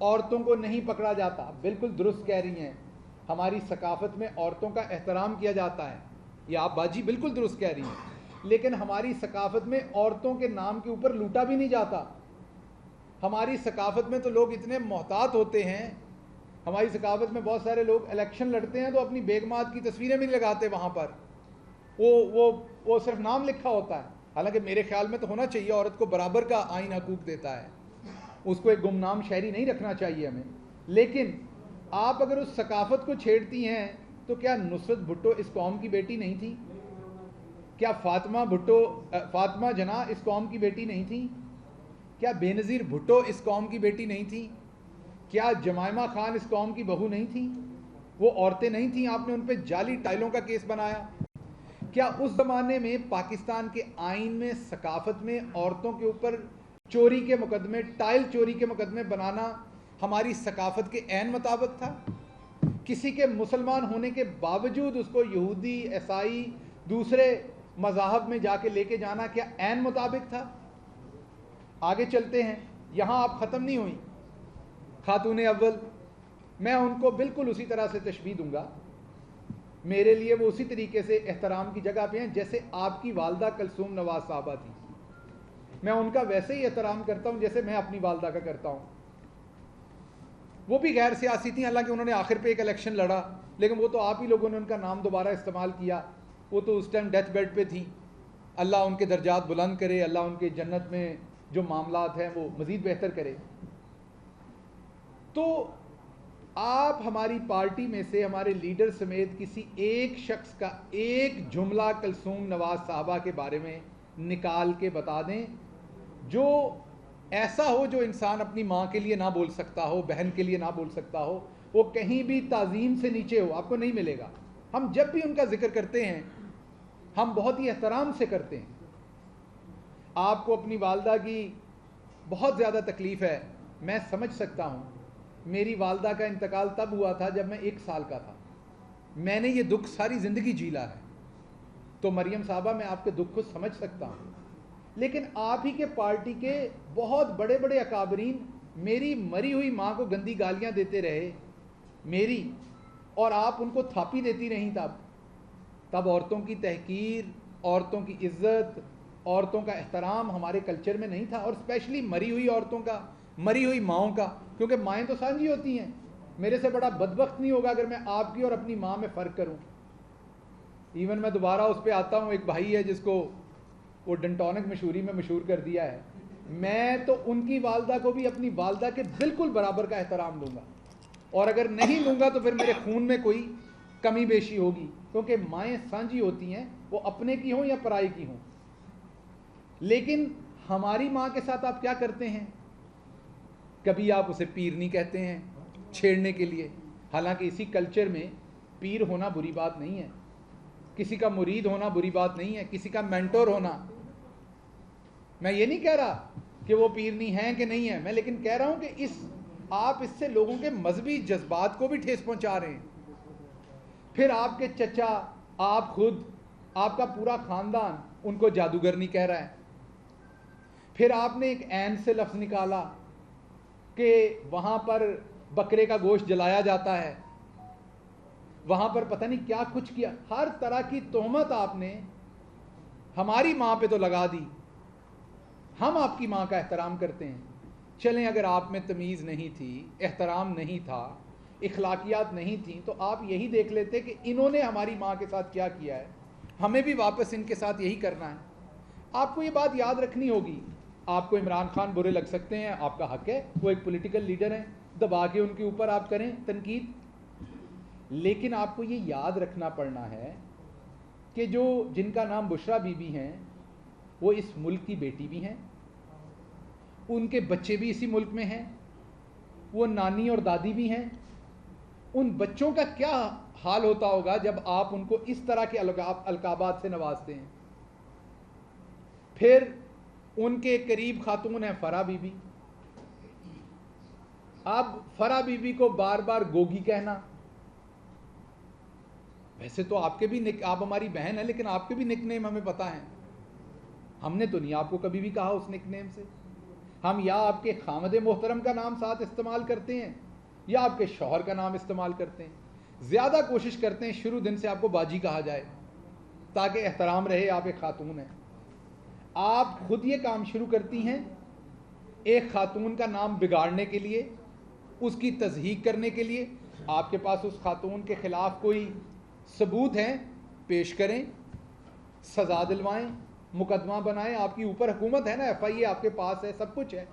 عورتوں کو نہیں پکڑا جاتا. بالکل درست کہہ رہی ہیں, ہماری ثقافت میں عورتوں کا احترام کیا جاتا ہے, یہ آپ باجی بالکل درست کہہ رہی ہیں, لیکن ہماری ثقافت میں عورتوں کے نام کے اوپر لوٹا بھی نہیں جاتا. ہماری ثقافت میں تو لوگ اتنے محتاط ہوتے ہیں, ہماری ثقافت میں بہت سارے لوگ الیکشن لڑتے ہیں تو اپنی بیگمات کی تصویریں بھی نہیں لگاتے وہاں پر, وہ صرف نام لکھا ہوتا ہے. حالانکہ میرے خیال میں تو ہونا چاہیے, عورت کو برابر کا آئین حقوق دیتا ہے, اس کو ایک گمنام شہری نہیں رکھنا چاہیے ہمیں. لیکن آپ اگر اس ثقافت کو چھیڑتی ہیں تو کیا نصرت بھٹو اس قوم کی بیٹی نہیں تھی؟ کیا فاطمہ جناح اس قوم کی بیٹی نہیں تھی؟ کیا بے نظیر بھٹو اس قوم کی بیٹی نہیں تھی؟ کیا جمائمہ خان اس قوم کی بہو نہیں تھی؟ وہ عورتیں نہیں تھیں؟ آپ نے ان پہ جعلی ٹائلوں کا کیس بنایا. کیا اس زمانے میں پاکستان کے آئین میں, ثقافت میں عورتوں کے اوپر چوری کے مقدمے, ٹائل چوری کے مقدمے بنانا ہماری ثقافت کے عین مطابق تھا؟ کسی کے مسلمان ہونے کے باوجود اس کو یہودی, عیسائی, دوسرے مذاہب میں جا کے لے کے جانا کیا عین مطابق تھا؟ آگے چلتے ہیں, یہاں آپ ختم نہیں ہوئی. خاتون اول, میں ان کو بالکل اسی طرح سے تشبیہ دوں گا. میرے لیے وہ اسی طریقے سے احترام کی جگہ پہ ہیں جیسے آپ کی والدہ کلثوم نواز صاحبہ تھی. میں ان کا ویسے ہی احترام کرتا ہوں جیسے میں اپنی والدہ کا کرتا ہوں. وہ بھی غیر سیاسی تھیں, حالانکہ انہوں نے آخر پہ ایک الیکشن لڑا, لیکن وہ تو آپ ہی لوگوں نے ان کا نام دوبارہ استعمال کیا. وہ تو اس ٹائم ڈیتھ بیڈ پہ تھی. اللہ ان کے درجات بلند کرے, اللہ ان کے جنت میں جو معاملات ہیں وہ مزید بہتر کرے. تو آپ ہماری پارٹی میں سے, ہمارے لیڈر سمیت کسی ایک شخص کا ایک جملہ کلثوم نواز صاحبہ کے بارے میں نکال کے بتا دیں جو ایسا ہو جو انسان اپنی ماں کے لیے نہ بول سکتا ہو, بہن کے لیے نہ بول سکتا ہو, وہ کہیں بھی تعظیم سے نیچے ہو, آپ کو نہیں ملے گا. ہم جب بھی ان کا ذکر کرتے ہیں ہم بہت ہی احترام سے کرتے ہیں. آپ کو اپنی والدہ کی بہت زیادہ تکلیف ہے, میں سمجھ سکتا ہوں. میری والدہ کا انتقال تب ہوا تھا جب میں 1 سال کا تھا. میں نے یہ دکھ ساری زندگی جیلا ہے, تو مریم صاحبہ میں آپ کے دکھ کو سمجھ سکتا ہوں. لیکن آپ ہی کے پارٹی کے بہت بڑے بڑے اکابرین میری مری ہوئی ماں کو گندی گالیاں دیتے رہے, میری, اور آپ ان کو تھاپی دیتی رہیں. تب عورتوں کی تحقیر, عورتوں کی عزت, عورتوں کا احترام ہمارے کلچر میں نہیں تھا, اور اسپیشلی مری ہوئی عورتوں کا, مری ہوئی ماؤں کا, کیونکہ مائیں تو سانجھی ہوتی ہیں. میرے سے بڑا بدبخت نہیں ہوگا اگر میں آپ کی اور اپنی ماں میں فرق کروں. ایون میں دوبارہ اس پہ آتا ہوں, ایک بھائی ہے جس کو وہ ڈنٹونک مشہوری میں مشہور کر دیا ہے. میں تو ان کی والدہ کو بھی اپنی والدہ کے بالکل برابر کا احترام دوں گا, اور اگر نہیں دوں گا تو پھر میرے خون میں کوئی کمی بیشی ہوگی, کیونکہ مائیں سانجھی ہوتی ہیں, وہ اپنے کی ہوں یا پرائی کی ہوں. لیکن ہماری ماں کے ساتھ آپ کیا کرتے ہیں؟ کبھی آپ اسے پیرنی کہتے ہیں چھیڑنے کے لیے, حالانکہ اسی کلچر میں پیر ہونا بری بات نہیں ہے, کسی کا مرید ہونا بری بات نہیں ہے, کسی کا مینٹور ہونا. میں یہ نہیں کہہ رہا کہ وہ پیرنی ہیں کہ نہیں ہیں, میں لیکن کہہ رہا ہوں کہ آپ اس سے لوگوں کے مذہبی جذبات کو بھی ٹھیس پہنچا رہے ہیں. پھر آپ کے چچا, آپ خود, آپ کا پورا خاندان ان کو جادوگرنی کہہ رہا ہے. پھر آپ نے ایک عین سے لفظ نکالا کہ وہاں پر بکرے کا گوشت جلایا جاتا ہے, وہاں پر پتہ نہیں کیا کچھ کیا, ہر طرح کی تہمت آپ نے ہماری ماں پہ تو لگا دی. ہم آپ کی ماں کا احترام کرتے ہیں. چلیں اگر آپ میں تمیز نہیں تھی, احترام نہیں تھا, اخلاقیات نہیں تھیں, تو آپ یہی دیکھ لیتے کہ انہوں نے ہماری ماں کے ساتھ کیا کیا ہے, ہمیں بھی واپس ان کے ساتھ یہی کرنا ہے. آپ کو یہ بات یاد رکھنی ہوگی. آپ کو عمران خان برے لگ سکتے ہیں, آپ کا حق ہے, وہ ایک پولیٹیکل لیڈر ہیں, دبا کے ان کے اوپر آپ کریں تنقید, لیکن آپ کو یہ یاد رکھنا پڑنا ہے کہ جن کا نام بشرا بی بی ہیں وہ اس ملک کی بیٹی بھی ہیں, ان کے بچے بھی اسی ملک میں ہیں, وہ نانی اور دادی بھی ہیں. ان بچوں کا کیا حال ہوتا ہوگا جب آپ ان کو اس طرح کے القابات سے نوازتے ہیں. پھر ان کے قریب خاتون ہیں فرح بی بی. اب فرح بی بی کو بار بار گوگی کہنا, ویسے تو آپ کے بھی آپ ہماری بہن ہیں, لیکن آپ کے بھی نک نیم ہمیں پتہ ہیں, ہم نے تو نہیں آپ کو کبھی بھی کہا اس نک نیم سے. ہم یا آپ کے خامد محترم کا نام ساتھ استعمال کرتے ہیں یا آپ کے شوہر کا نام استعمال کرتے ہیں. زیادہ کوشش کرتے ہیں شروع دن سے آپ کو باجی کہا جائے تاکہ احترام رہے, آپ ایک خاتون ہیں. آپ خود یہ کام شروع کرتی ہیں ایک خاتون کا نام بگاڑنے کے لیے, اس کی تضحیق کرنے کے لیے. آپ کے پاس اس خاتون کے خلاف کوئی ثبوت ہیں, پیش کریں, سزا دلوائیں, مقدمہ بنائیں. آپ کی اوپر حکومت ہے نا, ایف آئی اے آپ کے پاس ہے, سب کچھ ہے.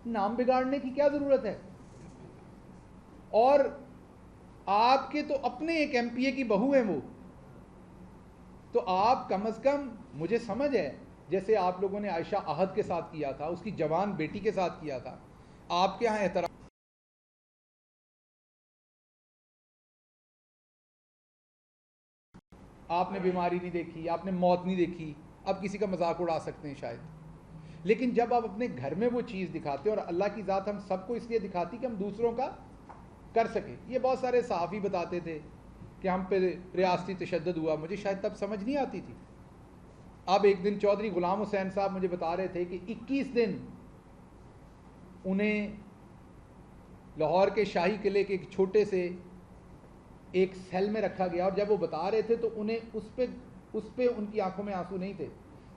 نام بگاڑنے کی کیا ضرورت ہے؟ اور آپ کے تو اپنے ایک ایم پی اے کی بہو ہیں وہ, تو آپ کم از کم, مجھے سمجھ ہے جیسے آپ لوگوں نے عائشہ احد کے ساتھ کیا تھا, اس کی جوان بیٹی کے ساتھ کیا تھا, آپ کے ہاں احترام. آپ نے بیماری نہیں دیکھی, آپ نے موت نہیں دیکھی, اب کسی کا مذاق اڑا سکتے ہیں شاید. لیکن جب آپ اپنے گھر میں وہ چیز دکھاتے ہیں, اور اللہ کی ذات ہم سب کو اس لیے دکھاتی کہ ہم دوسروں کا کر سکیں. یہ بہت سارے صحافی بتاتے تھے کہ ہم پہ ریاستی تشدد ہوا, مجھے شاید تب سمجھ نہیں آتی تھی. اب ایک دن چودھری غلام حسین صاحب مجھے بتا رہے تھے کہ 21 دن انہیں لاہور کے شاہی قلعے کے ایک چھوٹے سے ایک سیل میں رکھا گیا, اور جب وہ بتا رہے تھے تو انہیں اس پہ ان کی آنکھوں میں آنسو نہیں تھے.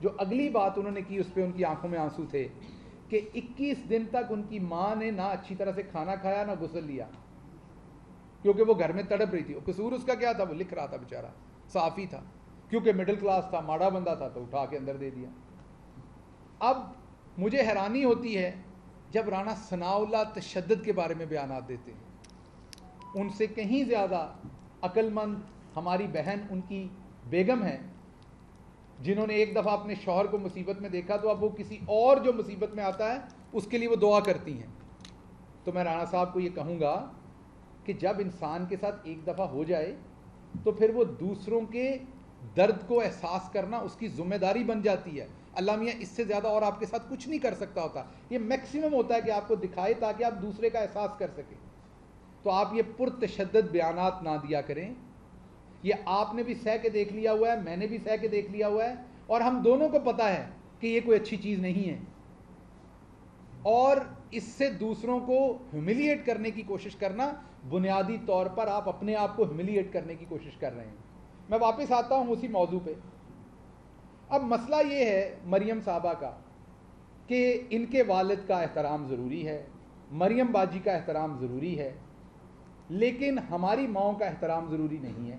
جو اگلی بات انہوں نے کی اس پہ ان کی آنکھوں میں آنسو تھے کہ 21 دن تک ان کی ماں نے نہ اچھی طرح سے کھانا کھایا نہ غسل لیا, کیونکہ وہ گھر میں تڑپ رہی تھی. قصور اس کا کیا تھا؟ وہ لکھ رہا تھا بیچارہ, صحافی تھا, کیونکہ مڈل کلاس تھا, ماڑا بندہ تھا, تو اٹھا کے اندر دے دیا. اب مجھے حیرانی ہوتی ہے جب رانا ثناء اللہ تشدد کے بارے میں بیانات دیتے ہیں. ان سے کہیں زیادہ عقل مند ہماری بہن ان کی بیگم ہیں, جنہوں نے ایک دفعہ اپنے شوہر کو مصیبت میں دیکھا تو اب وہ کسی اور جو مصیبت میں آتا ہے اس کے لیے وہ دعا کرتی ہیں. تو میں رانا صاحب کو یہ کہوں گا کہ جب انسان کے ساتھ ایک دفعہ ہو جائے تو پھر وہ دوسروں کے درد کو احساس کرنا اس کی ذمہ داری بن جاتی ہے. اللہ میاں اس سے زیادہ اور آپ کے ساتھ کچھ نہیں کر سکتا ہوتا. یہ میکسیمم ہوتا ہے کہ آپ کو دکھائے تاکہ آپ دوسرے کا احساس کر سکیں. تو آپ یہ پرتشدد بیانات نہ دیا کریں. یہ آپ نے بھی سہ کے دیکھ لیا ہوا ہے, میں نے بھی سہ کے دیکھ لیا ہوا ہے, اور ہم دونوں کو پتا ہے کہ یہ کوئی اچھی چیز نہیں ہے. اور اس سے دوسروں کو ہیوملیٹ کرنے کی کوشش کرنا, بنیادی طور پر آپ اپنے آپ کو ہیوملیٹ کرنے کی کوشش کر رہے ہیں. میں واپس آتا ہوں اسی موضوع پہ. اب مسئلہ یہ ہے مریم صاحبہ کا کہ ان کے والد کا احترام ضروری ہے, مریم باجی کا احترام ضروری ہے, لیکن ہماری ماؤں کا احترام ضروری نہیں ہے.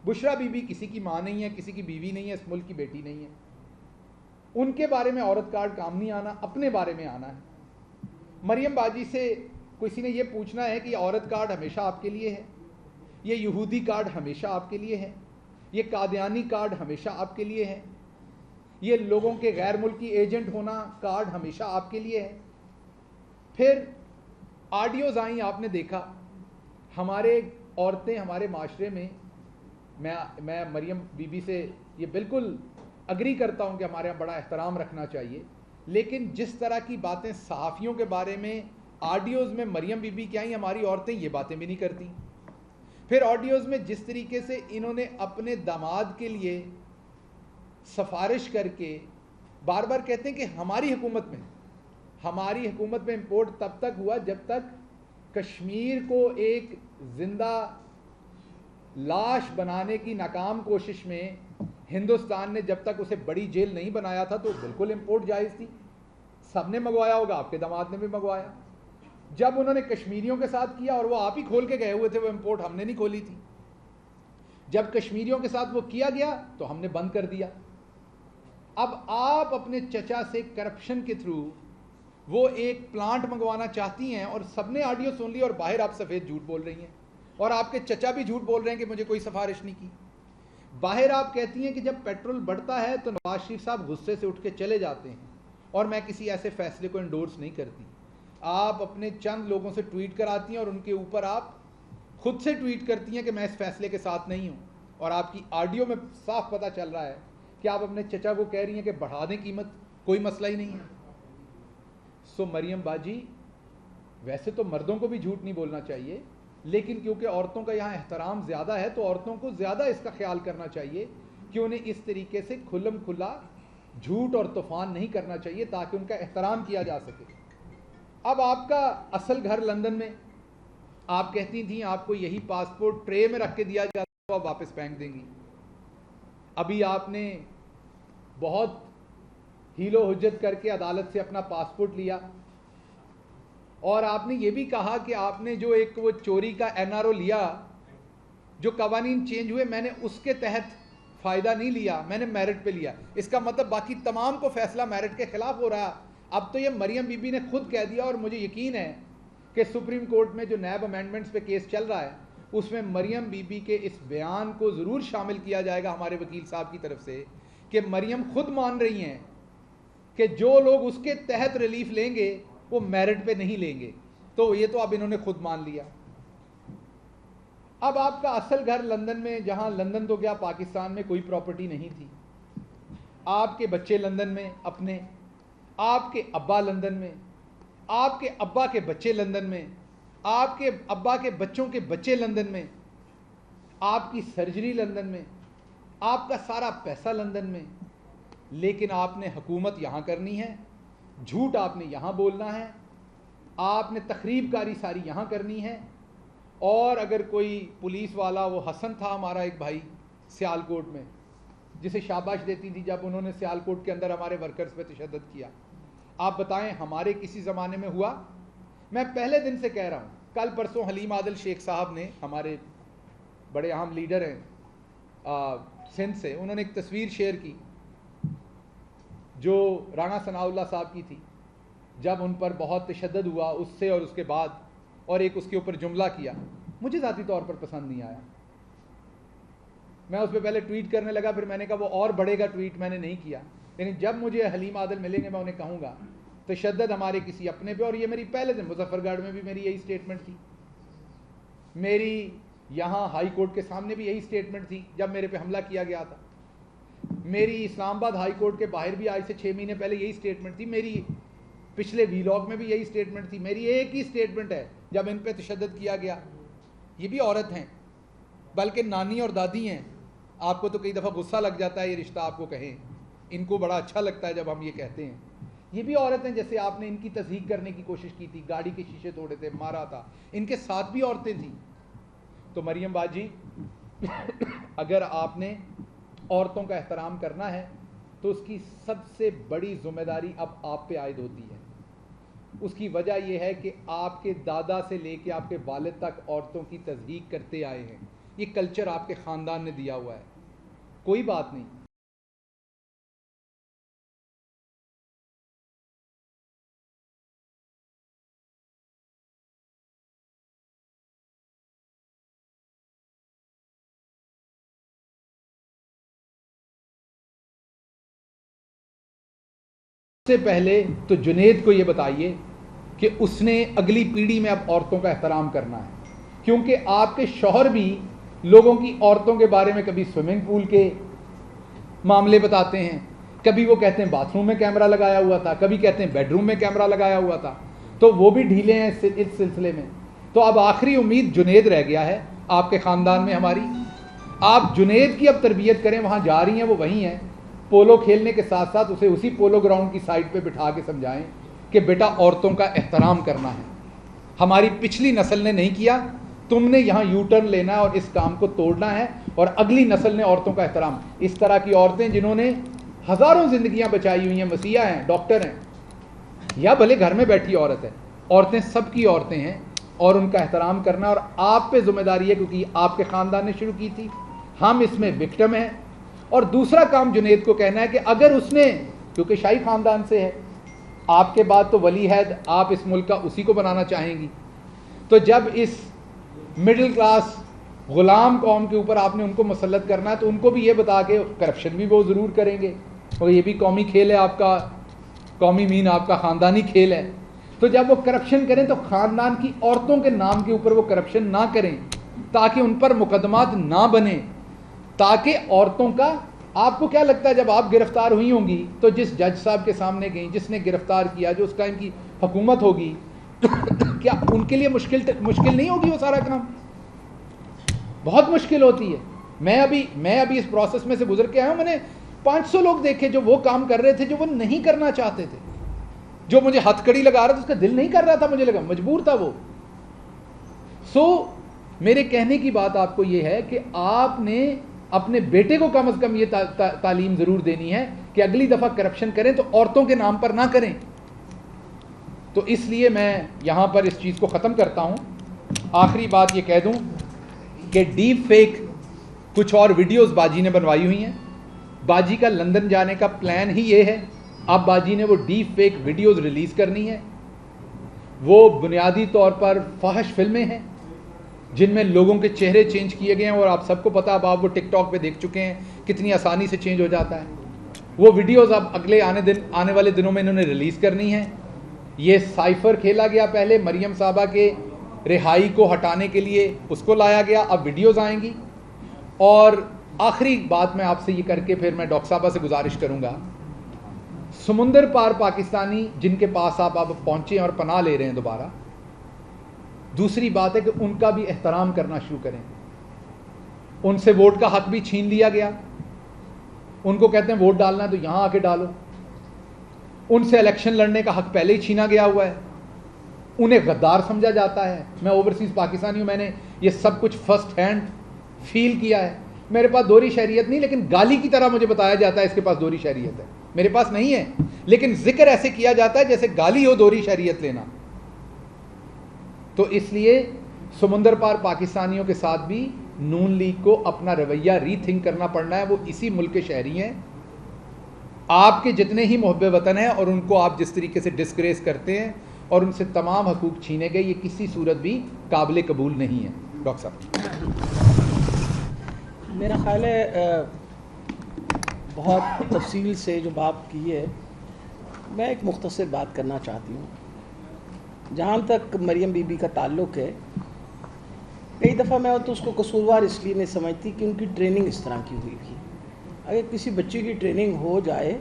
بشرا بی بی کسی کی ماں نہیں ہے, کسی کی بیوی نہیں ہے, اس ملک کی بیٹی نہیں ہے. ان کے بارے میں عورت کارڈ کام نہیں آنا, اپنے بارے میں آنا ہے. مریم باجی سے کسی نے یہ پوچھنا ہے کہ یہ عورت کارڈ ہمیشہ آپ کے لیے ہے, یہ یہودی کارڈ ہمیشہ آپ کے لیے ہے, یہ قادیانی کارڈ ہمیشہ آپ کے لیے ہے, یہ لوگوں کے غیر ملکی ایجنٹ ہونا کارڈ ہمیشہ آپ کے لیے ہے. پھر آڈیوز آئیں, آپ نے دیکھا ہمارے عورتیں ہمارے معاشرے میں, میں مریم بی بی سے یہ بالکل اگری کرتا ہوں کہ ہمارے یہاں بڑا احترام رکھنا چاہیے, لیکن جس طرح کی باتیں صحافیوں کے بارے میں آڈیوز میں مریم بی بی کی آئیں, ہماری عورتیں یہ باتیں بھی نہیں کرتی. پھر آڈیوز میں جس طریقے سے انہوں نے اپنے داماد کے لیے سفارش کر کے بار بار کہتے ہیں کہ ہماری حکومت میں امپورٹ تب تک ہوا جب تک کشمیر کو ایک زندہ لاش بنانے کی ناکام کوشش میں ہندوستان نے جب تک اسے بڑی جیل نہیں بنایا تھا تو بالکل امپورٹ جائز تھی. سب نے منگوایا ہوگا, آپ کے داماد نے بھی منگوایا. جب انہوں نے کشمیریوں کے ساتھ کیا, اور وہ آپ ہی کھول کے گئے ہوئے تھے وہ امپورٹ, ہم نے نہیں کھولی تھی, جب کشمیریوں کے ساتھ وہ کیا گیا تو ہم نے بند کر دیا. اب آپ اپنے چچا سے کرپشن کے تھرو وہ ایک پلانٹ منگوانا چاہتی ہیں, اور سب نے آڈیو سن لی, اور باہر آپ سفید جھوٹ بول رہی ہیں, اور آپ کے چچا بھی جھوٹ بول رہے ہیں کہ مجھے کوئی سفارش نہیں کی. باہر آپ کہتی ہیں کہ جب پیٹرول بڑھتا ہے تو نواز شریف صاحب غصے سے اٹھ کے چلے جاتے ہیں, اور میں کسی ایسے فیصلے کو انڈورس نہیں کرتی. آپ اپنے چند لوگوں سے ٹویٹ کراتی ہیں, اور ان کے اوپر آپ خود سے ٹویٹ کرتی ہیں کہ میں اس فیصلے کے ساتھ نہیں ہوں, اور آپ کی آڈیو میں صاف پتہ چل رہا ہے کہ آپ اپنے چچا کو کہہ رہی ہیں کہ بڑھا دیں قیمت, کوئی مسئلہ ہی نہیں ہے. سو مریم باجی, ویسے تو مردوں کو بھی جھوٹ نہیں بولنا چاہیے, لیکن کیونکہ عورتوں کا یہاں احترام زیادہ ہے تو عورتوں کو زیادہ اس کا خیال کرنا چاہیے کہ انہیں اس طریقے سے کھلم کھلا جھوٹ اور طوفان نہیں کرنا چاہیے تاکہ ان کا احترام کیا جا سکے. اب آپ کا اصل گھر لندن میں، آپ کہتی تھیں آپ کو یہی پاسپورٹ ٹرے میں رکھ کے دیا جاتا تو آپ واپس پھینک دیں گی. ابھی آپ نے بہت ہیل و حجت کر کے عدالت سے اپنا پاسپورٹ لیا، اور آپ نے یہ بھی کہا کہ آپ نے جو ایک وہ چوری کا NRO لیا، جو قوانین چینج ہوئے میں نے اس کے تحت فائدہ نہیں لیا، میں نے میرٹ پہ لیا. اس کا مطلب باقی تمام کو فیصلہ میرٹ کے خلاف ہو رہا. اب تو یہ مریم بی بی نے خود کہہ دیا، اور مجھے یقین ہے کہ سپریم کورٹ میں جو نیب امینڈمنٹس پہ کیس چل رہا ہے اس میں مریم بی بی کے اس بیان کو ضرور شامل کیا جائے گا ہمارے وکیل صاحب کی طرف سے، کہ مریم خود مان رہی ہیں کہ جو لوگ اس کے تحت ریلیف لیں گے وہ میرٹ پہ نہیں لیں گے. تو یہ تو اب انہوں نے خود مان لیا. اب آپ کا اصل گھر لندن میں، جہاں لندن تو کیا پاکستان میں کوئی پراپرٹی نہیں تھی، آپ کے بچے لندن میں اپنے، آپ کے ابا لندن میں، آپ کے ابا کے بچے لندن میں، آپ کے ابا کے بچوں کے بچے لندن میں، آپ کی سرجری لندن میں، آپ کا سارا پیسہ لندن میں، لیکن آپ نے حکومت یہاں کرنی ہے، جھوٹ آپ نے یہاں بولنا ہے، آپ نے تخریب کاری ساری یہاں کرنی ہے. اور اگر کوئی پولیس والا، وہ حسن تھا ہمارا ایک بھائی سیالکوٹ میں، جسے شاباش دیتی تھی جب انہوں نے سیالکوٹ کے اندر ہمارے ورکرز پہ تشدد کیا، آپ بتائیں ہمارے کسی زمانے میں ہوا؟ میں پہلے دن سے کہہ رہا ہوں. کل پرسوں حلیم عادل شیخ صاحب نے، ہمارے بڑے اہم لیڈر ہیں سندھ سے، انہوں نے ایک تصویر شیئر کی جو رانا ثناء اللہ صاحب کی تھی، جب ان پر بہت تشدد ہوا اس سے اور اس کے بعد، اور ایک اس کے اوپر جملہ کیا. مجھے ذاتی طور پر پسند نہیں آیا. میں اس پہ پہلے ٹویٹ کرنے لگا، پھر میں نے کہا وہ اور بڑھے گا ٹویٹ، میں نے نہیں کیا. لیکن جب مجھے حلیم عادل ملیں گے میں انہیں کہوں گا تشدد ہمارے کسی اپنے پہ. اور یہ میری پہلے دن مظفر گڑھ میں بھی میری یہی سٹیٹمنٹ تھی، میری یہاں ہائی کورٹ کے سامنے بھی یہی سٹیٹمنٹ تھی جب میرے پہ حملہ کیا گیا تھا، میری اسلام آباد ہائی کورٹ کے باہر بھی آج سے 6 مہینے پہلے یہی سٹیٹمنٹ تھی، میری پچھلے ویلاگ میں بھی یہی سٹیٹمنٹ تھی. میری ایک ہی سٹیٹمنٹ ہے جب ان پہ تشدد کیا گیا. یہ بھی عورت ہیں، بلکہ نانی اور دادی ہیں. آپ کو تو کئی دفعہ غصہ لگ جاتا ہے یہ رشتہ آپ کو کہیں، ان کو بڑا اچھا لگتا ہے جب ہم یہ کہتے ہیں. یہ بھی عورت ہیں، جیسے آپ نے ان کی تصدیق کرنے کی کوشش کی تھی، گاڑی کے شیشے توڑے تھے، مارا تھا، ان کے ساتھ بھی عورتیں تھیں. تو مریم باجی اگر آپ نے عورتوں کا احترام کرنا ہے تو اس کی سب سے بڑی ذمہ داری اب آپ پہ عائد ہوتی ہے. اس کی وجہ یہ ہے کہ آپ کے دادا سے لے کے آپ کے والد تک عورتوں کی تضحیک کرتے آئے ہیں. یہ کلچر آپ کے خاندان نے دیا ہوا ہے. کوئی بات نہیں، سے پہلے تو جنید کو یہ بتائیے کہ اس نے اگلی پیڑھی میں اب عورتوں کا احترام کرنا ہے، کیونکہ آپ کے شوہر بھی لوگوں کی عورتوں کے بارے میں کبھی سوئمنگ پول کے معاملے بتاتے ہیں، کبھی وہ کہتے ہیں باتھ روم میں کیمرہ لگایا ہوا تھا، کبھی کہتے ہیں بیڈ روم میں کیمرہ لگایا ہوا تھا. تو وہ بھی ڈھیلے ہیں اس سلسلے میں. تو اب آخری امید جنید رہ گیا ہے آپ کے خاندان میں ہماری. آپ جنید کی اب تربیت کریں، وہاں جا رہی ہیں وہ وہیں ہیں، پولو کھیلنے کے ساتھ ساتھ اسے اسی پولو گراؤنڈ کی سائڈ پہ بٹھا کے سمجھائیں کہ بیٹا عورتوں کا احترام کرنا ہے. ہماری پچھلی نسل نے نہیں کیا، تم نے یہاں یو ٹرن لینا ہے اور اس کام کو توڑنا ہے، اور اگلی نسل نے عورتوں کا احترام. اس طرح کی عورتیں جنہوں نے ہزاروں زندگیاں بچائی ہوئی ہیں، مسیحا ہیں، ڈاکٹر ہیں، یا بھلے گھر میں بیٹھی عورت ہے، عورتیں سب کی عورتیں ہیں اور ان کا احترام کرنا. اور آپ پہ ذمہ داری ہے، کیونکہ آپ کے خاندان نے شروع کی تھی، ہم اس میں وکٹم ہیں. اور دوسرا کام جنید کو کہنا ہے کہ اگر اس نے، کیونکہ شاہی خاندان سے ہے، آپ کے بعد تو ولی عہد آپ اس ملک کا اسی کو بنانا چاہیں گی، تو جب اس مڈل کلاس غلام قوم کے اوپر آپ نے ان کو مسلط کرنا ہے تو ان کو بھی یہ بتا کے کرپشن بھی وہ ضرور کریں گے، اور یہ بھی قومی کھیل ہے آپ کا، قومی مین آپ کا خاندانی کھیل ہے. تو جب وہ کرپشن کریں تو خاندان کی عورتوں کے نام کے اوپر وہ کرپشن نہ کریں، تاکہ ان پر مقدمات نہ بنیں، تاکہ عورتوں کا. آپ کو کیا لگتا ہے جب آپ گرفتار ہوئی ہوں گی تو جس جج صاحب کے سامنے گئیں، جس نے گرفتار کیا، جو اس ٹائم کی حکومت ہوگی، کیا ان کے لیے مشکل نہیں ہوگی؟ وہ سارا کام بہت مشکل ہوتی ہے. میں ابھی اس پروسیس میں سے گزر کے آیا ہوں. میں نے 500 لوگ دیکھے جو وہ کام کر رہے تھے جو وہ نہیں کرنا چاہتے تھے. جو مجھے ہتھ کڑی لگا رہا تھا اس کا دل نہیں کر رہا تھا, مجھے لگا مجبور تھا وہ. میرے کہنے کی بات آپ کو یہ ہے کہ آپ نے اپنے بیٹے کو کم از کم یہ تعلیم ضرور دینی ہے کہ اگلی دفعہ کرپشن کریں تو عورتوں کے نام پر نہ کریں. تو اس لیے میں یہاں پر اس چیز کو ختم کرتا ہوں. آخری بات یہ کہہ دوں کہ ڈیپ فیک کچھ اور ویڈیوز باجی نے بنوائی ہوئی ہیں. باجی کا لندن جانے کا پلان ہی یہ ہے. اب باجی نے وہ ڈیپ فیک ویڈیوز ریلیز کرنی ہے. وہ بنیادی طور پر فحش فلمیں ہیں جن میں لوگوں کے چہرے چینج کیے گئے ہیں, اور آپ سب کو پتہ, اب آپ وہ ٹک ٹاک پہ دیکھ چکے ہیں کتنی آسانی سے چینج ہو جاتا ہے. وہ ویڈیوز اب اگلے آنے والے دنوں میں انہوں نے ریلیز کرنی ہے. یہ سائفر کھیلا گیا پہلے, مریم صاحبہ کے رہائی کو ہٹانے کے لیے اس کو لایا گیا, اب ویڈیوز آئیں گی. اور آخری بات میں آپ سے یہ کر کے پھر میں ڈاکٹر صاحبہ سے گزارش کروں گا, سمندر پار پاکستانی جن کے پاس آپ اب پہنچے اور پناہ لے رہے ہیں دوبارہ, دوسری بات ہے کہ ان کا بھی احترام کرنا شروع کریں. ان سے ووٹ کا حق بھی چھین لیا گیا. ان کو کہتے ہیں ووٹ ڈالنا ہے تو یہاں آ کے ڈالو. ان سے الیکشن لڑنے کا حق پہلے ہی چھینا گیا ہوا ہے. انہیں غدار سمجھا جاتا ہے. میں اوورسیز پاکستانی ہوں, میں نے یہ سب کچھ فرسٹ ہینڈ فیل کیا ہے. میرے پاس دوہری شہریت نہیں, لیکن گالی کی طرح مجھے بتایا جاتا ہے اس کے پاس دوہری شہریت ہے. میرے پاس نہیں ہے, لیکن ذکر ایسے کیا جاتا ہے جیسے گالی ہو دوہری شہریت لینا. تو اس لیے سمندر پار پاکستانیوں کے ساتھ بھی نون لیگ کو اپنا رویہ ری تھنک کرنا پڑنا ہے. وہ اسی ملک کے شہری ہیں, آپ کے جتنے ہی محب وطن ہیں, اور ان کو آپ جس طریقے سے ڈسکریس کرتے ہیں اور ان سے تمام حقوق چھینے گئے, یہ کسی صورت بھی قابل قبول نہیں ہے. ڈاکٹر صاحب, میرا خیال ہے بہت تفصیل سے جو بات کی ہے, میں ایک مختصر بات کرنا چاہتی ہوں. جہاں تک مریم بی بی کا تعلق ہے, کئی دفعہ میں تو اس کو قصوروار اس لیے نہیں سمجھتی کہ ان کی ٹریننگ اس طرح کی ہوئی تھی. اگر کسی بچے کی ٹریننگ ہو جائے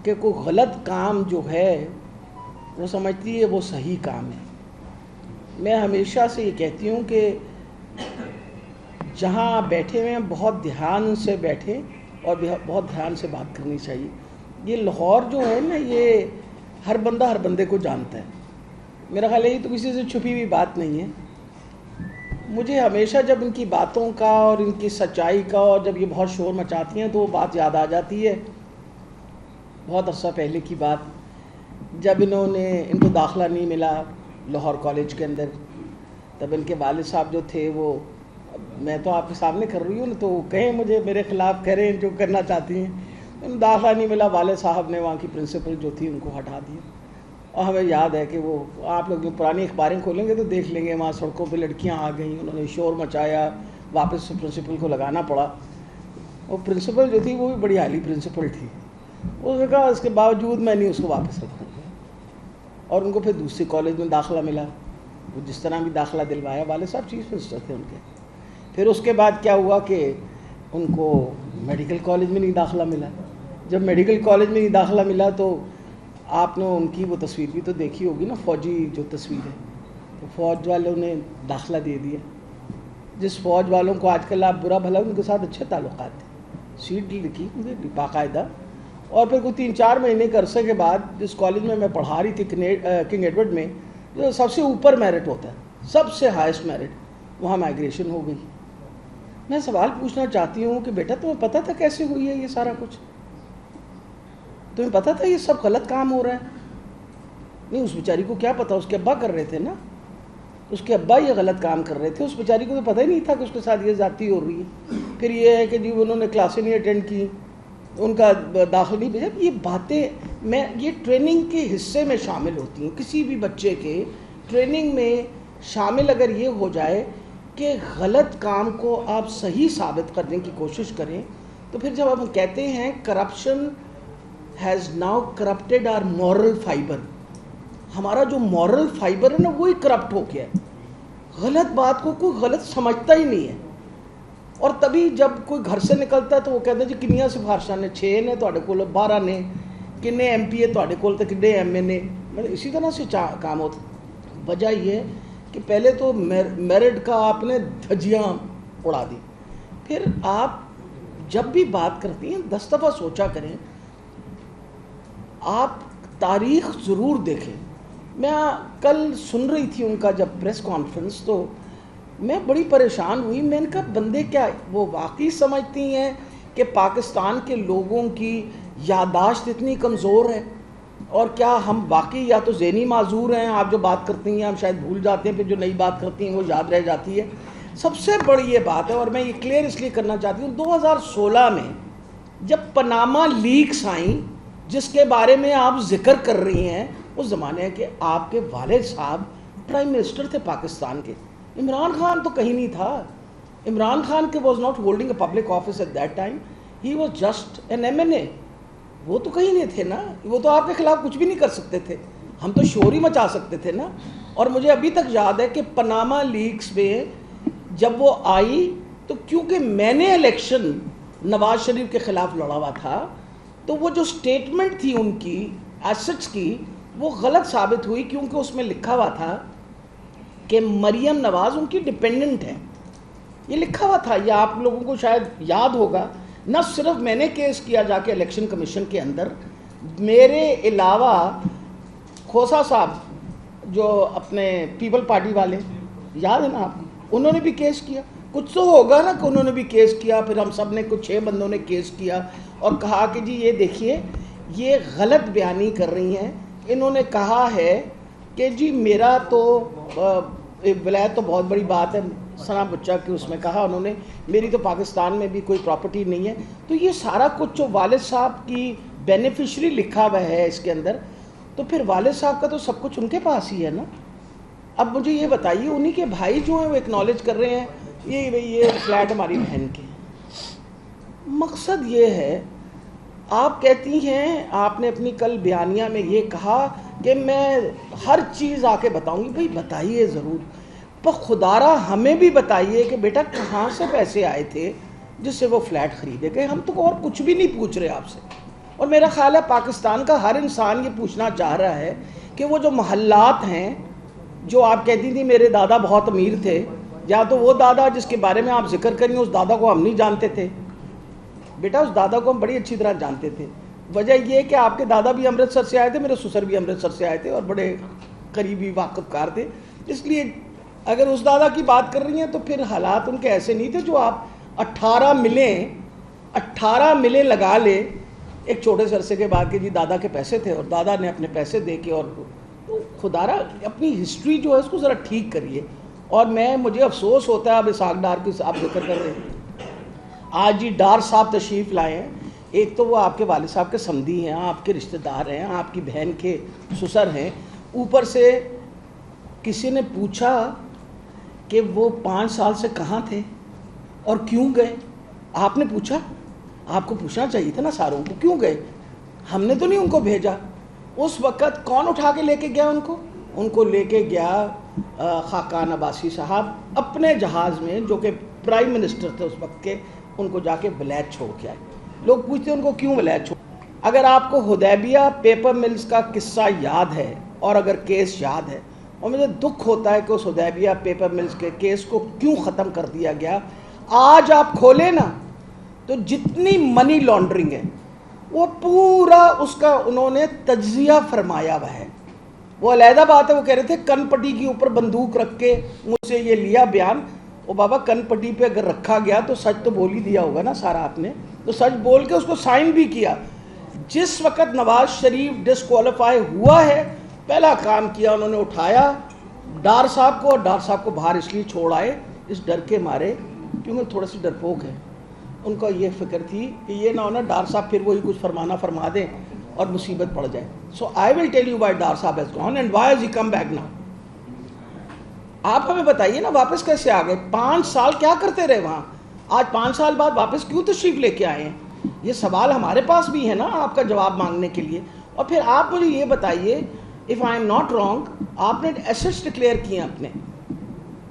کہ کوئی غلط کام جو ہے وہ سمجھتی ہے وہ صحیح کام ہے, میں ہمیشہ سے یہ کہتی ہوں کہ جہاں آپ بیٹھے ہوئے ہیں بہت دھیان سے بیٹھیں اور بہت دھیان سے بات کرنی چاہیے. یہ لاہور جو ہے نا, یہ ہر بندہ ہر بندے کو جانتا ہے. میرا خیال ہے یہ تو کسی سے چھپی ہوئی بات نہیں ہے. مجھے ہمیشہ جب ان کی باتوں کا اور ان کی سچائی کا, اور جب یہ بہت شور مچاتی ہیں تو وہ بات یاد آ جاتی ہے بہت عرصہ پہلے کی بات, جب ان کو داخلہ نہیں ملا لاہور کالج کے اندر. تب ان کے والد صاحب جو تھے, وہ میں تو آپ کے سامنے کر رہی ہوں نا, تو کہیں مجھے میرے خلاف کریں جو کرنا چاہتی ہیں. داخلہ نہیں ملا, والد صاحب نے وہاں کی پرنسپل جو تھی ان کو ہٹا دیا. اور ہمیں یاد ہے کہ وہ آپ لوگ جو پرانی اخباریں کھولیں گے تو دیکھ لیں گے, وہاں سڑکوں پہ لڑکیاں آ گئیں, انہوں نے شور مچایا, واپس پرنسپل کو لگانا پڑا. وہ پرنسپل جو تھی وہ بھی بڑی اعلیٰ پرنسپل تھی. اس نے کہا اس کے باوجود میں نہیں اس کو واپس رکھوں گا, اور ان کو پھر دوسری کالج میں داخلہ ملا. وہ جس طرح بھی داخلہ دلوایا, والد صاحب چیف منسٹر تھے ان کے. پھر اس کے بعد کیا ہوا کہ ان کو میڈیکل کالج میں نہیں داخلہ ملا. جب میڈیکل کالج میں نہیں داخلہ ملا تو آپ نے ان کی وہ تصویر بھی تو دیکھی ہوگی نا, فوجی جو تصویر ہے, تو فوج والوں نے داخلہ دے دیا. جس فوج والوں کو آج کل آپ برا بھلا ان کے ساتھ اچھے تعلقات تھے, سیٹ لکھی باقاعدہ. اور پھر کوئی 3-4 مہینے کے عرصے کے بعد جس کالج میں میں پڑھا رہی تھی کنگ ایڈورڈ میں, جو سب سے اوپر میرٹ ہوتا ہے, سب سے ہائیسٹ میرٹ, وہاں مائگریشن ہو گئی. میں سوال پوچھنا چاہتی ہوں کہ بیٹا تمہیں پتہ تھا کیسے ہوئی ہے یہ سارا کچھ؟ تمہیں پتہ تھا یہ سب غلط کام ہو رہا ہے؟ نہیں, اس بیچاری کو کیا پتہ, اس کے ابا کر رہے تھے نا, اس کے ابا یہ غلط کام کر رہے تھے. اس بیچاری کو تو پتہ ہی نہیں تھا کہ اس کے ساتھ یہ زیادتی ہو رہی ہے. پھر یہ ہے کہ جی انہوں نے کلاسیں نہیں اٹینڈ کی, ان کا داخل نہیں بھیجا. یہ باتیں یہ ٹریننگ کے حصے میں شامل ہوتی ہیں. کسی بھی بچے کے ٹریننگ میں شامل اگر یہ ہو جائے کہ غلط کام کو آپ صحیح ثابت کرنے کی کوشش کریں, تو پھر جب ہم کہتے ہیں corruption has now corrupted our moral fibre, ہمارا جو مورل فائبر ہے نا وہی کرپٹ ہو گیا ہے. غلط بات کو کوئی غلط سمجھتا ہی نہیں ہے. اور تبھی جب کوئی گھر سے نکلتا ہے تو وہ کہتے ہیں جی کنیاں سفارشاں نے, 6 نے تواڈے کول, 12 نے, کنے ایم پی اے تواڈے کول تے کنے ایم اے نے. مطلب اسی طرح سے کام ہوتا. وجہ یہ ہے کہ پہلے تو میرٹ کا آپ نے دھجیاں اڑا دی. پھر آپ جب بھی بات کرتی ہیں 10 دفعہ سوچا کریں, آپ تاریخ ضرور دیکھیں. میں کل سن رہی تھی ان کا جب پریس کانفرنس, تو میں بڑی پریشان ہوئی. میں نے کہا بندے کیا وہ واقعی سمجھتی ہیں کہ پاکستان کے لوگوں کی یادداشت اتنی کمزور ہے, اور کیا ہم واقعی یا تو ذہنی معذور ہیں, آپ جو بات کرتی ہیں ہم شاید بھول جاتے ہیں, پھر جو نئی بات کرتی ہیں وہ یاد رہ جاتی ہے. سب سے بڑی یہ بات ہے, اور میں یہ کلیئر اس لیے کرنا چاہتی ہوں, 2016 میں جب پاناما لیکس آئیں جس کے بارے میں آپ ذکر کر رہی ہیں, اس زمانے کے آپ کے والد صاحب پرائم منسٹر تھے پاکستان کے. عمران خان تو کہیں نہیں تھا. عمران خان کے was not holding a public office at that time, he was just an MNA. وہ تو کہیں نہیں تھے نا, وہ تو آپ کے خلاف کچھ بھی نہیں کر سکتے تھے, ہم تو شور ہی مچا سکتے تھے نا. اور مجھے ابھی تک یاد ہے کہ پاناما لیکس میں جب وہ آئی تو کیونکہ میں نے الیکشن نواز شریف کے خلاف لڑا ہوا تھا, تو وہ جو سٹیٹمنٹ تھی ان کی ایسٹس کی وہ غلط ثابت ہوئی, کیونکہ اس میں لکھا ہوا تھا کہ مریم نواز ان کی ڈپینڈنٹ ہے. یہ لکھا ہوا تھا, یہ آپ لوگوں کو شاید یاد ہوگا. نہ صرف میں نے کیس کیا جا کے الیکشن کمیشن کے اندر, میرے علاوہ کھوسا صاحب جو اپنے پیپل پارٹی والے, یاد ہے نا آپ کو, انہوں نے بھی کیس کیا. کچھ تو ہوگا نا کہ انہوں نے بھی کیس کیا. پھر ہم سب نے کچھ 6 بندوں نے کیس کیا اور کہا کہ جی یہ دیکھیے یہ غلط بیانی کر رہی ہیں. انہوں نے کہا ہے کہ جی میرا تو ولایت تو بہت بڑی بات ہے, ثنا بچہ کی اس میں کہا انہوں نے, میری تو پاکستان میں بھی کوئی پراپرٹی نہیں ہے. تو یہ سارا کچھ جو والد صاحب کی بینیفیشری لکھا ہوا ہے اس کے اندر, تو پھر والد صاحب کا تو سب کچھ ان کے پاس ہی ہے نا. اب مجھے یہ بتائیے, انہی کے بھائی جو ہیں وہ ایکنالج کر رہے ہیں یہ فلیٹ ہماری بہن کے. مقصد یہ ہے, آپ کہتی ہیں, آپ نے اپنی کل بیانیہ میں یہ کہا کہ میں ہر چیز آ کے بتاؤں گی. بھائی بتائیے ضرور, پر خدارہ ہمیں بھی بتائیے کہ بیٹا کہاں سے پیسے آئے تھے جس سے وہ فلیٹ خریدے گئے. ہم تو اور کچھ بھی نہیں پوچھ رہے آپ سے. اور میرا خیال ہے پاکستان کا ہر انسان یہ پوچھنا چاہ رہا ہے کہ وہ جو محلات ہیں, جو آپ کہتی تھی میرے دادا بہت امیر تھے, یا تو وہ دادا جس کے بارے میں آپ ذکر کریں اس دادا کو ہم نہیں جانتے تھے. بیٹا اس دادا کو ہم بڑی اچھی طرح جانتے تھے. وجہ یہ کہ آپ کے دادا بھی امرتسر سے آئے تھے, میرے سسر بھی امرتسر سے آئے تھے اور بڑے قریبی واقف کار تھے. اس لیے اگر اس دادا کی بات کر رہی ہیں تو پھر حالات ان کے ایسے نہیں تھے جو آپ 18 ملیں لگا لے ایک چھوٹے سے عرصے کے بعد کہ جی دادا کے پیسے تھے اور دادا نے اپنے پیسے دے کے. اور خدارہ اپنی ہسٹری جو ہے اس کو ذرا ٹھیک کریے. اور مجھے افسوس ہوتا ہے, اب اسحاق ڈار کی آپ ذکر کر رہے ہیں, آج جی ڈار صاحب تشریف لائے ہیں. ایک تو وہ آپ کے والد صاحب کے سمدھی ہیں, آپ کے رشتہ دار ہیں, آپ کی بہن کے سسر ہیں. اوپر سے کسی نے پوچھا کہ وہ 5 سال سے کہاں تھے اور کیوں گئے. آپ نے پوچھا, آپ کو پوچھنا چاہیے تھا نا ساروں کو, کیوں گئے. ہم نے تو نہیں ان کو بھیجا. اس وقت کون اٹھا کے لے کے گیا ان کو لے کے گیا خاقان عباسی صاحب اپنے جہاز میں, جو کہ پرائم منسٹر تھے اس وقت کے. ان کو جا کے ولایت چھوڑ کے آئے. لوگ پوچھتے ہیں ان کو کیوں ولایت چھوڑ. اگر آپ کو حدیبیہ پیپر ملز کا قصہ یاد ہے اور اگر کیس یاد ہے, اور مجھے دکھ ہوتا ہے کہ اس حدیبیہ پیپر ملز کے کیس کو کیوں ختم کر دیا گیا. آج آپ کھولیں نا تو جتنی منی لانڈرنگ ہے وہ پورا اس کا انہوں نے تجزیہ فرمایا ہوا ہے. وہ علیحدہ بات ہے, وہ کہہ رہے تھے کن پٹی کے اوپر بندوق رکھ کے مجھ سے یہ لیا بیان. وہ بابا کن پٹی پہ اگر رکھا گیا تو سچ تو بول ہی دیا ہوگا نا سارا آپ نے, تو سچ بول کے اس کو سائن بھی کیا. جس وقت نواز شریف ڈسکوالیفائی ہوا ہے, پہلا کام کیا انہوں نے اٹھایا ڈار صاحب کو, اور ڈار صاحب کو باہر اس لیے چھوڑ آئے اس ڈر کے مارے کیونکہ تھوڑے سے ڈرپوک ہیں. ان کا یہ فکر تھی کہ یہ نہ ہونا ڈار صاحب پھر وہی کچھ فرما دیں اور مصیبت پڑ جائے. So I will tell you why Dar sahab has gone and why has he come back now. آپ ہمیں بتائیے نا واپس کیسے آ گئے. 5 سال کیا کرتے رہے وہاں, آج 5 سال بعد واپس کیوں تشریف لے کے آئے ہیں. یہ سوال ہمارے پاس بھی ہے نا آپ کا جواب مانگنے کے لیے. اور پھر آپ مجھے یہ بتائیے, if I am not wrong, آپ نے ایسٹس ڈکلیئر کیے ہیں اپنے,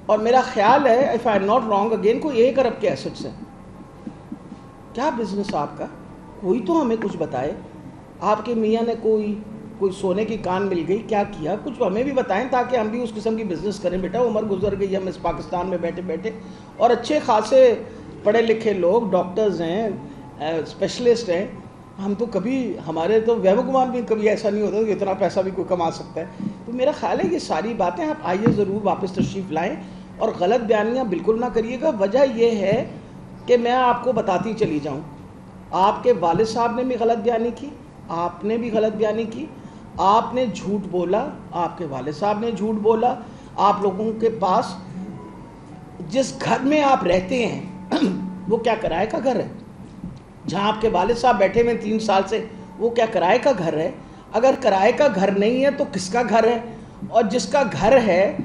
اور میرا خیال ہے if I am not wrong again کوئی 1 ارب کے ایسٹس ہیں. کیا بزنس آپ کا, کوئی تو ہمیں کچھ بتائے. آپ کے میاں نے کوئی سونے کی کان مل گئی, کیا کیا, کچھ ہمیں بھی بتائیں تاکہ ہم بھی اس قسم کی بزنس کریں. بیٹا عمر گزر گئی ہم اس پاکستان میں بیٹھے بیٹھے, اور اچھے خاصے پڑھے لکھے لوگ ڈاکٹرز ہیں, اسپیشلسٹ ہیں, ہم تو کبھی ہمارے تو وہم گمان بھی کبھی ایسا نہیں ہوتا کہ اتنا پیسہ بھی کوئی کما سکتا ہے. تو میرا خیال ہے یہ ساری باتیں آپ آئیے ضرور واپس تشریف لائیں اور غلط بیانیاں بالکل نہ کریے گا. وجہ یہ ہے کہ میں آپ کو بتاتی چلی جاؤں, آپ کے والد صاحب نے بھی غلط بیانی کی, آپ نے بھی غلط بیانی کی, آپ نے جھوٹ بولا, آپ کے والد صاحب نے جھوٹ بولا. آپ لوگوں کے پاس جس گھر میں آپ رہتے ہیں وہ کیا کرائے کا گھر ہے؟ جہاں آپ کے والد صاحب بیٹھے ہوئے 3 سال سے, وہ کیا کرائے کا گھر ہے؟ اگر کرائے کا گھر نہیں ہے تو کس کا گھر ہے؟ اور جس کا گھر ہے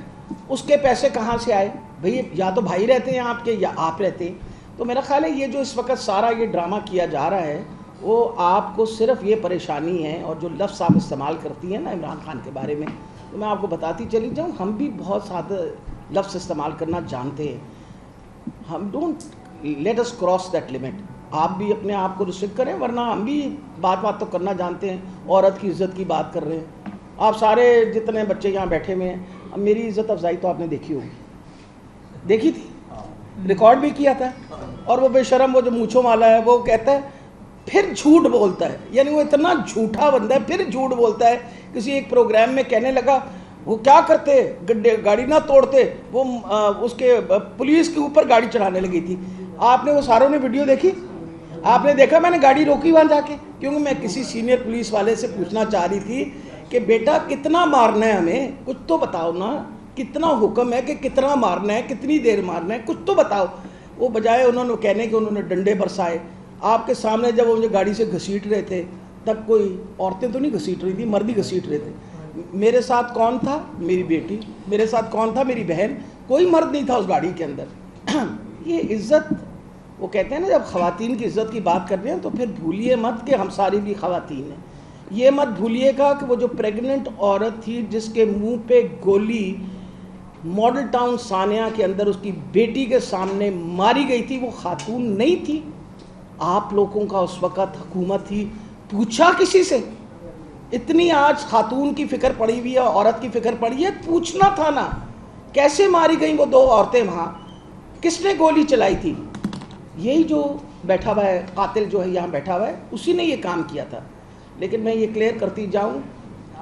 اس کے پیسے کہاں سے آئے؟ بھئی یا تو بھائی رہتے ہیں آپ کے یا آپ رہتے ہیں. تو میرا خیال ہے یہ جو اس وقت سارا یہ ڈرامہ کیا جا رہا ہے وہ آپ کو صرف یہ پریشانی ہے. اور جو لفظ آپ استعمال کرتی ہیں نا عمران خان کے بارے میں, تو میں آپ کو بتاتی چلی جاؤں, ہم بھی بہت سادہ لفظ استعمال کرنا جانتے ہیں. ہم don't let us cross that limit. آپ بھی اپنے آپ کو ریسٹرکٹ کریں, ورنہ ہم بھی بات تو کرنا جانتے ہیں. عورت کی عزت کی بات کر رہے ہیں. آپ سارے جتنے بچے یہاں بیٹھے ہوئے ہیں, اب میری عزت افزائی تو آپ نے دیکھی ہوگی, دیکھی تھی, ریکارڈ بھی کیا تھا. اور وہ بے شرم, وہ جو مونچھوں والا ہے, وہ کہتا ہے پھر جھوٹ بولتا ہے. یعنی وہ اتنا جھوٹا بندہ ہے, پھر جھوٹ بولتا ہے. کسی ایک پروگرام میں کہنے لگا وہ کیا کرتے, گاڑی نہ توڑتے, وہ اس کے پولیس کے اوپر گاڑی چڑھانے لگی تھی. آپ نے وہ ساروں نے ویڈیو دیکھی؟ آپ نے دیکھا میں نے گاڑی روکی وہاں جا کے, کیونکہ میں کسی سینئر پولیس والے سے پوچھنا چاہ رہی تھی کہ بیٹا کتنا مارنا ہے ہمیں, کچھ تو بتاؤ نا, کتنا حکم ہے کہ کتنا مارنا ہے, کتنی دیر مارنا ہے, کچھ تو بتاؤ. وہ بجائے انہوں نے کہنے کہ انہوں نے ڈنڈے برسائے. آپ کے سامنے جب وہ مجھے گاڑی سے گھسیٹ رہے تھے تب کوئی عورتیں تو نہیں گھسیٹ رہی تھی, مرد ہی گھسیٹ رہے تھے. میرے ساتھ کون تھا؟ میری بیٹی. میرے ساتھ کون تھا؟ میری بہن. کوئی مرد نہیں تھا اس گاڑی کے اندر. یہ عزت, وہ کہتے ہیں نا جب خواتین کی عزت کی بات کر رہے ہیں تو پھر بھولیے مت کہ ہم ساری بھی خواتین ہیں. یہ مت بھولیے گا کہ وہ جو پریگننٹ عورت تھی جس کے منہ پہ گولی ماڈل ٹاؤن ثانیہ کے اندر اس کی بیٹی کے سامنے ماری گئی تھی, وہ خاتون نہیں تھی. آپ لوگوں کا اس وقت حکومت تھی, پوچھا کسی سے؟ اتنی آج خاتون کی فکر پڑی ہوئی ہے, عورت کی فکر پڑی ہے, پوچھنا تھا نا کیسے ماری گئیں وہ 2 عورتیں وہاں, کس نے گولی چلائی تھی؟ یہی جو بیٹھا ہوا ہے قاتل جو ہے یہاں بیٹھا ہوا ہے, اسی نے یہ کام کیا تھا. لیکن میں یہ کلیئر کرتی جاؤں,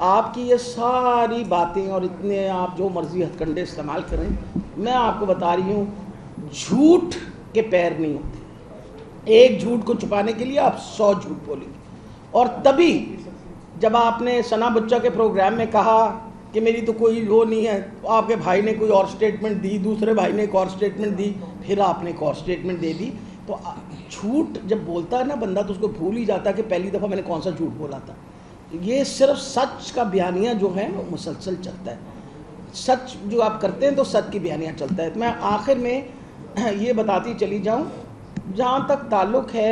آپ کی یہ ساری باتیں اور اتنے آپ جو مرضی ہتھ کنڈے استعمال کریں, میں آپ کو بتا رہی ہوں جھوٹ کے پیر نہیں ہوتے. ایک جھوٹ کو چھپانے کے لیے آپ 100 جھوٹ بولیں گے. اور تبھی جب آپ نے ثنا بچہ کے پروگرام میں کہا کہ میری تو کوئی وہ نہیں ہے, آپ کے بھائی نے کوئی اور سٹیٹمنٹ دی, دوسرے بھائی نے ایک اور سٹیٹمنٹ دی, پھر آپ نے ایک اور سٹیٹمنٹ دے دی. تو جھوٹ جب بولتا ہے نا بندہ تو اس کو بھول ہی جاتا ہے کہ پہلی دفعہ میں نے کون سا جھوٹ بولا تھا. یہ صرف سچ کا بیانیہ جو ہے وہ مسلسل چلتا ہے. سچ جو آپ کرتے ہیں تو سچ کی بیانیہ چلتا ہے. میں آخر میں یہ بتاتی چلی جاؤں, جہاں تک تعلق ہے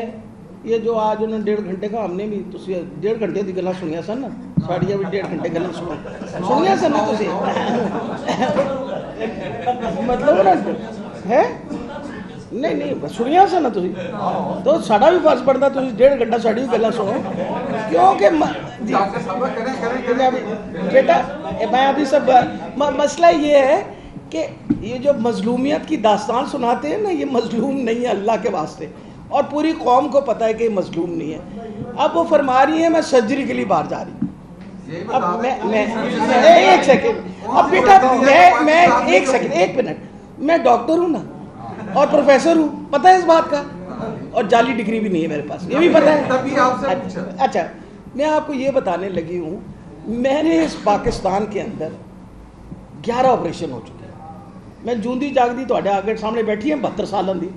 یہ جو آج انہوں نے 1.5 گھنٹے کا, ہم نے بھی 1.5 گھنٹے کی گلا سنیا سن نا, ساڑیاں بھی 1.5 گھنٹے گلا سنیا سن نا تسی, مطلب ہے نہیں سنیا سن نا تسی, تو ساڑا بھی فرض پڑتا تسی 1.5 گھنٹہ ساڑی بھی گلا سنو, کیونکہ بیٹا میں ابھی سب مسئلہ یہ ہے کہ یہ جو مظلومیت کی داستان سناتے ہیں نا, یہ مظلوم نہیں ہے اللہ کے واسطے, اور پوری قوم کو پتہ ہے کہ یہ مظلوم نہیں ہے. اب وہ فرما رہی ہیں میں سرجری کے لیے باہر جا رہی ہوں. اب میں ایک سیکنڈ, اب بیٹا میں ایک سیکنڈ, 1 منٹ, میں ڈاکٹر ہوں نا اور پروفیسر ہوں, پتہ ہے اس بات کا, اور جعلی ڈگری بھی نہیں ہے میرے پاس, یہ بھی پتہ ہے. اچھا میں آپ کو یہ بتانے لگی ہوں, میں نے اس پاکستان کے اندر 11 آپریشن ہو چکے ہیں. میں جوندی جاگدی تھوڑے آگے سامنے بیٹھی ہیں 72 سالوں دی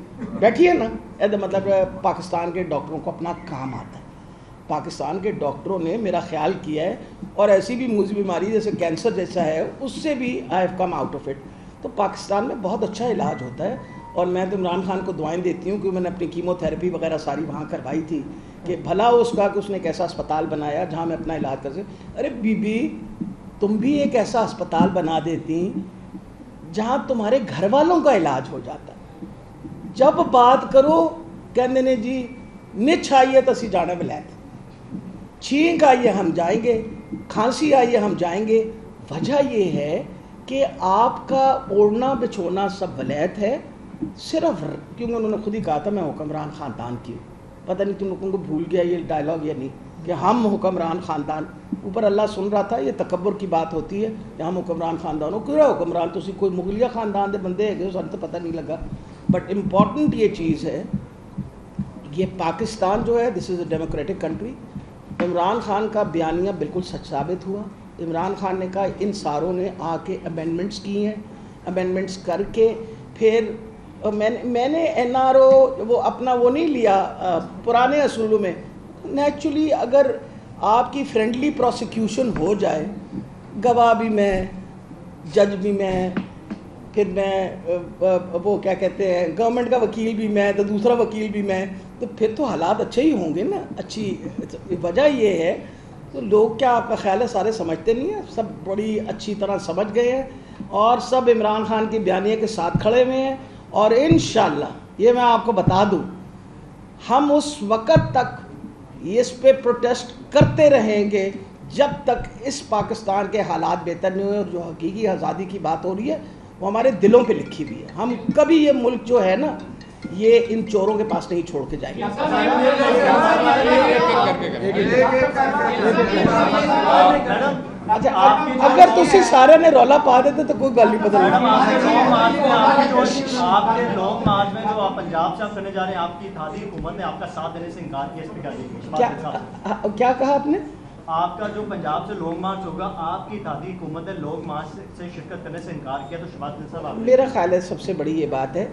بیٹھی ہے نا, یہ مطلب پاکستان کے ڈاکٹروں کو اپنا کام آتا ہے. پاکستان کے ڈاکٹروں نے میرا خیال کیا ہے, اور ایسی بھی موذی بیماری جیسے کینسر جیسا ہے اس سے بھی I have come out of it. تو پاکستان میں بہت اچھا علاج ہوتا ہے, اور میں تو عمران خان کو دعائیں دیتی ہوں کہ میں نے اپنی کیمو تھراپی وغیرہ ساری وہاں کروائی تھی, کہ بھلا اس کا کہ اس نے ایک ایسا اسپتال بنایا جہاں میں اپنا علاج کر سکوں. ارے بی بی تم بھی ایک ایسا اسپتال بنا دیتی جہاں تمہارے گھر والوں کا علاج ہو جاتا. جب بات کرو کہنے نے جی نچھ آئیے تو اسی جانا ولایت, چھینک آئیے ہم جائیں گے, کھانسی آئیے ہم جائیں گے. وجہ یہ ہے کہ آپ کا اوڑھنا بچھونا سب ولایت ہے, صرف کیونکہ انہوں نے خود ہی کہا تھا میں حکمران خاندان کی ہوں. پتہ نہیں تم لوگوں کو بھول گیا یہ ڈائلاگ یا نہیں کہ ہم حکمران خاندان. اوپر اللہ سن رہا تھا. یہ تکبر کی بات ہوتی ہے کہ ہم حکمران خاندان ہو. کیوں حکمران تسی کوئی مغلیہ خاندان دے بندے ہے سن تو پتہ نہیں لگا. بٹ امپورٹنٹ یہ چیز ہے یہ پاکستان جو ہے this is a democratic country. Imran Khan کا بیانیہ بالکل سچ ثابت ہوا. عمران خان نے کہا ان ساروں نے آ کے امینڈمنٹس کی ہیں. امینڈمنٹس کر کے پھر میں نے این آر او وہ اپنا وہ نہیں لیا پرانے اصولوں میں. نیچرلی اگر آپ کی فرینڈلی پروسیکیوشن ہو جائے, گواہ بھی میں, جج بھی میں, پھر میں وہ کیا کہتے ہیں گورنمنٹ کا وکیل بھی میں, تو دوسرا وکیل بھی میں, تو پھر تو حالات اچھے ہی ہوں گے نا. اچھی وجہ یہ ہے تو لوگ کیا آپ کا خیال ہے سارے سمجھتے نہیں ہیں؟ سب بڑی اچھی طرح سمجھ گئے ہیں اور سب عمران خان کی بیانیے کے ساتھ کھڑے ہوئے ہیں. اور انشاءاللہ یہ میں آپ کو بتا دوں ہم اس وقت تک اس پہ پروٹیسٹ کرتے رہیں گے جب تک اس پاکستان کے حالات بہتر نہیں ہوئے. اور جو حقیقی آزادی کی بات ہو رہی ہے وہ ہمارے دلوں پہ لکھی ہوئی ہے. ہم کبھی یہ ملک جو ہے نا یہ ان چوروں کے پاس نہیں چھوڑ کے جائیں گے. اچھا اگر تسی سارے نے رولا پا دیتے تو کوئی گل نہیں بدل. آپ کے لانگ مارچ میں جو آپ پنجاب سے کرنے جا رہے ہیں آپ کی اتحادی حکومت نے آپ کا ساتھ دینے سے انکار کیا, اس پہ کیا دیکھیے؟ کیا کہا آپ نے؟ آپ کا جو پنجاب سے لانگ مارچ ہوگا آپ کی اتحادی حکومت نے لانگ مارچ سے شرکت کرنے سے انکار کیا, تو شہباز خان صاحب میرا خیال ہے سب سے بڑی یہ بات ہے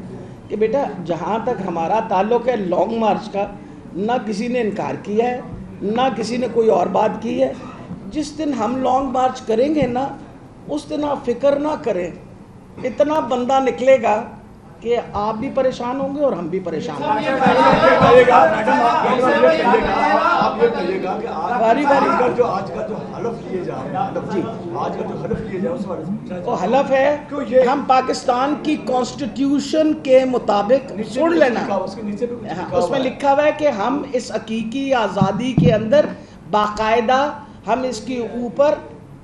کہ بیٹا جہاں تک ہمارا تعلق ہے لانگ مارچ کا نہ کسی نے انکار کیا ہے نہ کسی نے کوئی اور بات کی ہے. جس دن ہم لانگ مارچ کریں گے نا اس دن آپ فکر نہ کریں, اتنا بندہ نکلے گا کہ آپ بھی پریشان ہوں گے اور ہم بھی پریشان ہوں گے. آپ یہ کہیے گا کہ باری باری جو آج کا جو حلف لیے جا رہے ہیں, جی آج کا جو حلف لیے جا رہے ہیں وہ حلف ہے ہم پاکستان کی کانسٹیٹیوشن کے مطابق سن لینا. اس میں لکھا ہوا ہے کہ ہم اس حقیقی آزادی کے اندر باقاعدہ ہم اس کے اوپر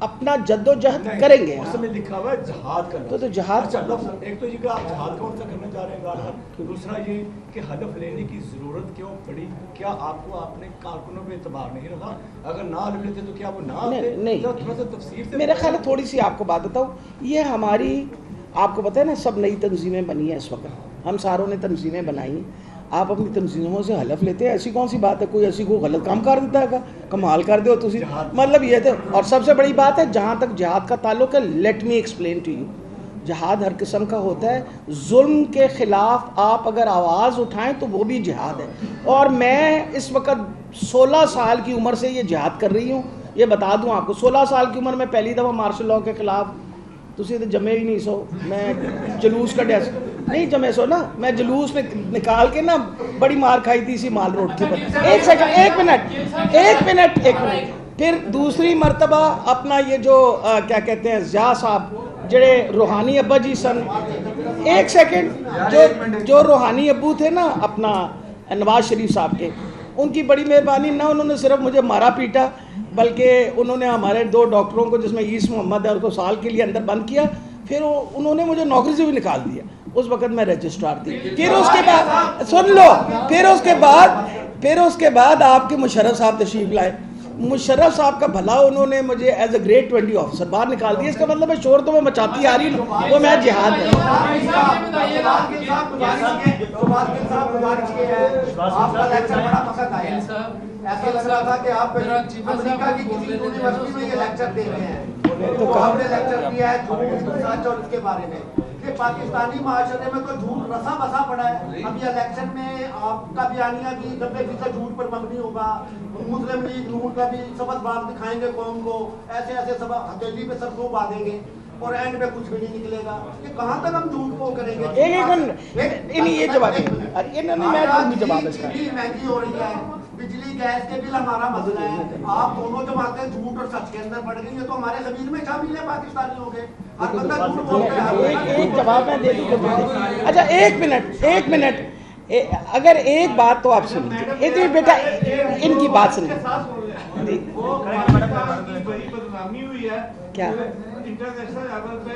اپنا جد و جہد کریں گے. اس میں لکھا ہوا ہے جہاد کرنا. تو جہاد ایک تو یہ کہ آپ جہاد کون سا کرنے جا رہے ہیں, دوسرا یہ کہ حلف لینے کی ضرورت کیوں پڑی؟ کیا آپ کو اپنے کارکنوں پہ اعتبار نہیں رکھا؟ اگر نہ حلف لیتے تو کیا وہ نہ آتے؟ نہیں, تھوڑا سا تفصیل سے میرا خیال ہے تھوڑی سی آپ کو بات بتاؤں. یہ ہماری آپ کو پتہ ہے نا سب نئی تنظیمیں بنی ہیں اس وقت, ہم ساروں نے تنظیمیں بنائی ہیں. آپ اپنی تنظیموں سے حلف لیتے ہیں, ایسی کون سی بات ہے؟ کوئی ایسی کوئی غلط کام کر دیتا ہے کمال کر دو تسی, مطلب یہ تھے. اور سب سے بڑی بات ہے جہاں تک جہاد کا تعلق ہے, let me explain to you, جہاد ہر قسم کا ہوتا ہے. ظلم کے خلاف آپ اگر آواز اٹھائیں تو وہ بھی جہاد ہے. اور میں اس وقت 16 سال کی عمر سے یہ جہاد کر رہی ہوں. یہ بتا دوں آپ کو 16 سال کی عمر میں پہلی دفعہ مارشل لاء کے خلاف تسی تو جمے ہی نہیں سو, میں جلوس کڈیا نہیں جمے سو نا, میں جلوس میں نکال کے نا بڑی مار کھائی تھی اسی مال روڈ کے اوپر. ایک سیکنڈ ایک منٹ پھر دوسری مرتبہ اپنا یہ جو کیا کہتے ہیں ضیاء صاحب جڑے روحانی ابا جی سن, ایک سیکنڈ جو روحانی ابو تھے نا اپنا نواز شریف صاحب کے, ان کی بڑی مہربانی نہ انہوں نے صرف مجھے مارا پیٹا بلکہ انہوں نے ہمارے 2 ڈاکٹروں کو جس میں عیس محمد ہے ان کو سال کے لیے اندر بند کیا. پھر انہوں نے مجھے نوکری سے بھی نکال دیا. اس وقت میں رجسٹرار تھی. پھر اس کے بعد سن لو, پھر اس کے بعد آپ کے مشرف صاحب تشریف لائے. مشرف صاحب کا بھلا انہوں نے مجھے ایز اے گریڈ 20 آفیسر باہر نکال دیا. اس کا مطلب ہے شور تو میں مچاتی آ رہی ہوں, وہ میں جہاد ہے. ایسا لگ رہا تھا کہ آپ امریکہ کی کسی یونیورسٹی میں یہ لیکچر دے رہے ہیں. تو آپ نے لیکچر دیا ہے جھوٹ سچ اور اس کے بارے میں کہ پاکستانی معاشرے میں تو جھوٹ رسا بسا پڑا ہے. اب یہ الیکشن میں آپ کا بیانیہ کی 90% جھوٹ پر مبنی ہوگا. مسلم لیگ نون کا بھی سبق بات دکھائیں گے قوم کو, ایسے سبق ہتھیلی پہ سر کو باندھیں گے اور اینڈ میں کچھ بھی نہیں نکلے گا. کہ کہاں تک ہم جھوٹ کو کریں گے؟ یہ جواب مہنگی ہو رہی ہے, بجلی گیس کے بل ہمارا مسئلہ ہے. آپ دونوں جماعتیں جھوٹ اور سچ کے اندر بڑھ گئی ہیں تو ہمارے زمین میں شامل ہے پاکستانی ہو گئے. ہر بندہ جھوٹ بول رہا ہے. ایک جواب میں دے دوں. اچھا ایک منٹ اگر ایک بات تو آپ سن لیجیے بیٹا, ان کی بات سن بدنامی ہوئی ہے کیا انٹرنیشنل لیول پہ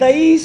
23